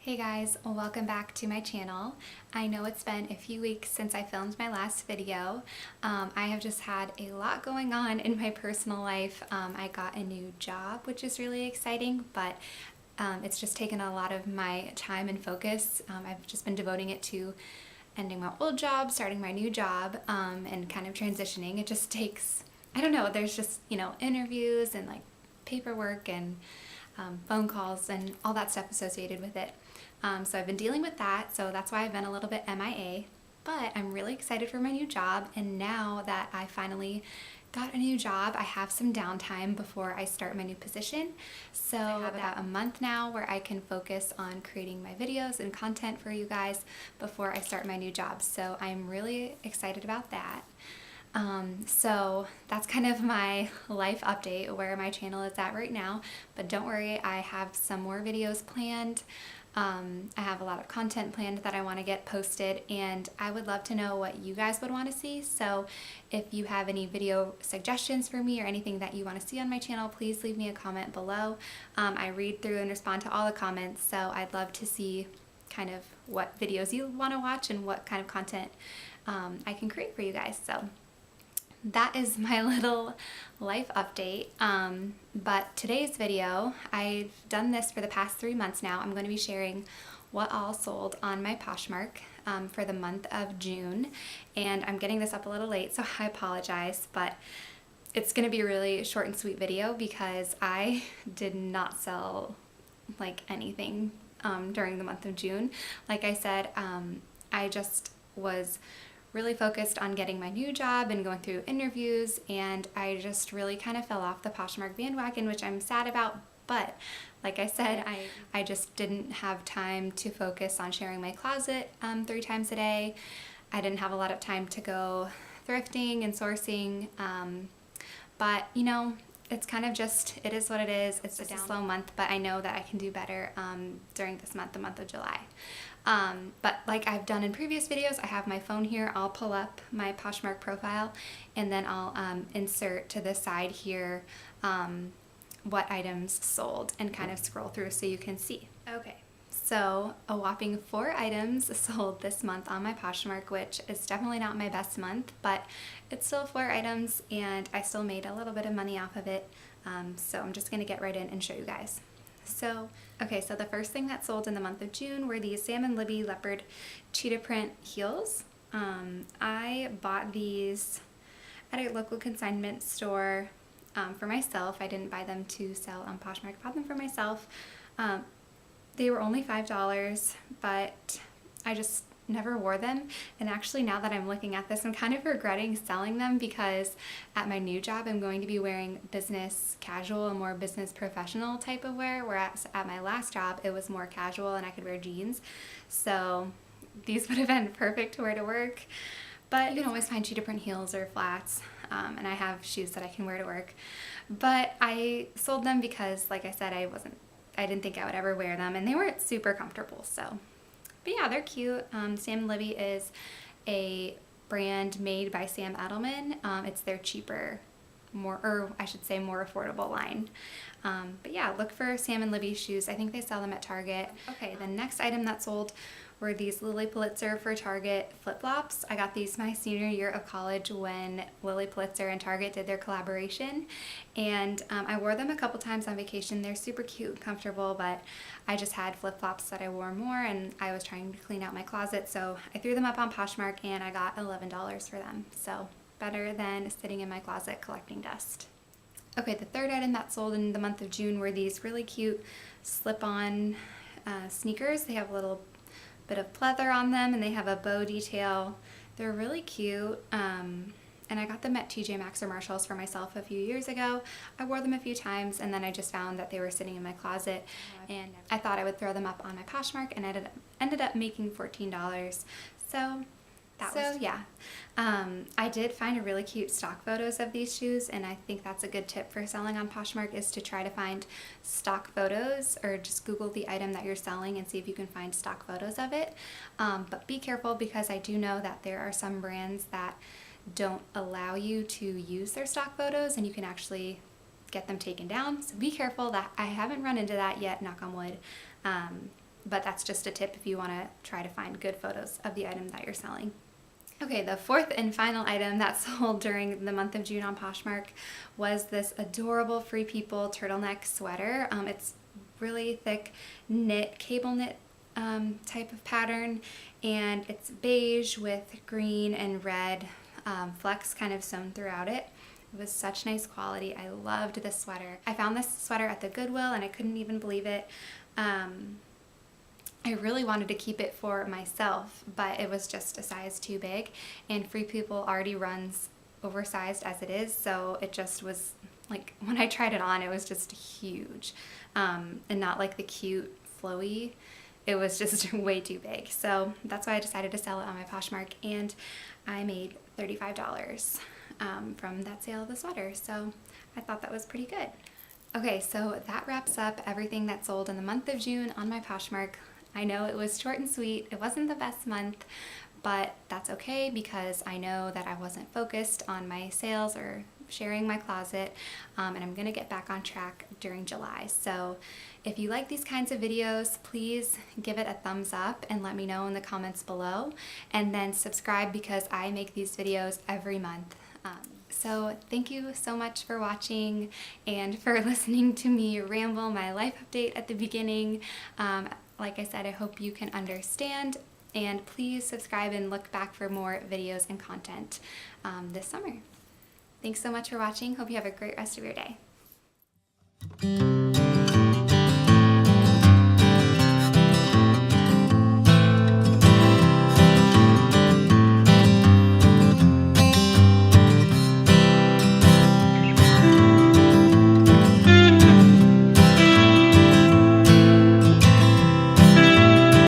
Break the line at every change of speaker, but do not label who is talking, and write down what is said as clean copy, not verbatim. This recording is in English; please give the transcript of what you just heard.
Hey guys, welcome back to my channel. I know it's been a few weeks since I filmed my last video. I have just had a lot going on in my personal life. I got a new job, which is really exciting, but it's just taken a lot of my time and focus. I've just been devoting it to ending my old job, starting my new job, and kind of transitioning. It just takes, I don't know, there's just, interviews and like paperwork and phone calls and all that stuff associated with it. So I've been dealing with that, so that's why I've been a little bit MIA, but I'm really excited for my new job, and now that I finally got a new job, I have some downtime before I start my new position. So I have about a month now where I can focus on creating my videos and content for you guys before I start my new job. So I'm really excited about that. So that's kind of my life update, where my channel is at right now, but don't worry, I have some more videos planned. I have a lot of content planned that I want to get posted, and I would love to know what you guys would want to see. So if you have any video suggestions for me or anything that you want to see on my channel, please leave me a comment below. I read through and respond to all the comments, so I'd love to see kind of what videos you want to watch and what kind of content I can create for you guys. So that is my little life update. But today's video, I've done this for the past 3 months now. I'm going to be sharing what all sold on my Poshmark for the month of June. And I'm getting this up a little late, so I apologize, but it's going to be a really short and sweet video because I did not sell like anything during the month of June. Like I said, I just was really focused on getting my new job and going through interviews, and I just really kind of fell off the Poshmark bandwagon, which I'm sad about. But like I said, I just didn't have time to focus on sharing my closet 3 times a day. I didn't have a lot of time to go thrifting and sourcing, but it's kind of just, it is what it is. It's just a slow month, but I know that I can do better during this month, the month of July. But like I've done in previous videos, I have my phone here. I'll pull up my Poshmark profile, and then I'll insert to the side here what items sold and kind of scroll through so you can see. Okay, so a whopping 4 items sold this month on my Poshmark, which is definitely not my best month, but it's still 4 items and I still made a little bit of money off of it. So I'm just gonna get right in and show you guys. So the first thing that sold in the month of June were these Sam & Libby leopard cheetah print heels. I bought these at a local consignment store for myself. I didn't buy them to sell on Poshmark. I bought them for myself. They were only $5, but I just never wore them, and actually now that I'm looking at this, I'm kind of regretting selling them because at my new job I'm going to be wearing business casual and more business professional type of wear, whereas at my last job it was more casual and I could wear jeans. So these would have been perfect to wear to work, but you can always find cheetah print heels or flats, and I have shoes that I can wear to work. But I sold them because, like I said, I didn't think I would ever wear them, and they weren't super comfortable. So but yeah, they're cute. Sam & Libby is a brand made by Sam Edelman. It's their cheaper, more affordable line. But yeah, look for Sam & Libby shoes. I think they sell them at Target. Okay, the next item that sold were these Lilly Pulitzer for Target flip-flops. I got these my senior year of college when Lilly Pulitzer and Target did their collaboration, and I wore them a couple times on vacation. They're super cute and comfortable, but I just had flip-flops that I wore more, and I was trying to clean out my closet, so I threw them up on Poshmark and I got $11 for them. So better than sitting in my closet collecting dust. Okay, the third item that sold in the month of June were these really cute slip-on sneakers. They have a little bit of pleather on them and they have a bow detail. They're really cute, and I got them at TJ Maxx or Marshalls for myself a few years ago. I wore them a few times and then I just found that they were sitting in my closet, and I thought I would throw them up on my Poshmark, and I ended up making $14. So yeah, I did find a really cute stock photos of these shoes, and I think that's a good tip for selling on Poshmark, is to try to find stock photos, or just Google the item that you're selling and see if you can find stock photos of it. But be careful, because I do know that there are some brands that don't allow you to use their stock photos and you can actually get them taken down. So be careful. That I haven't run into that yet, knock on wood. but that's just a tip if you want to try to find good photos of the item that you're selling. Okay, the fourth and final item that sold during the month of June on Poshmark was this adorable Free People turtleneck sweater. It's really thick knit, cable knit type of pattern, and it's beige with green and red flecks kind of sewn throughout it. It was such nice quality. I loved this sweater. I found this sweater at the Goodwill and I couldn't even believe it. I really wanted to keep it for myself, but it was just a size too big, and Free People already runs oversized as it is, so it just was like, when I tried it on, it was just huge, and not like the cute flowy. It was just way too big, so that's why I decided to sell it on my Poshmark, and I made $35 from that sale of the sweater, so I thought that was pretty good. Okay, so that wraps up everything that sold in the month of June on my Poshmark. I know it was short and sweet. It wasn't the best month, but that's okay because I know that I wasn't focused on my sales or sharing my closet, and I'm gonna get back on track during July. So if you like these kinds of videos, please give it a thumbs up and let me know in the comments below, and then subscribe because I make these videos every month. So thank you so much for watching and for listening to me ramble my life update at the beginning. Like I said, I hope you can understand, and please subscribe and look back for more videos and content this summer. Thanks so much for watching. Hope you have a great rest of your day.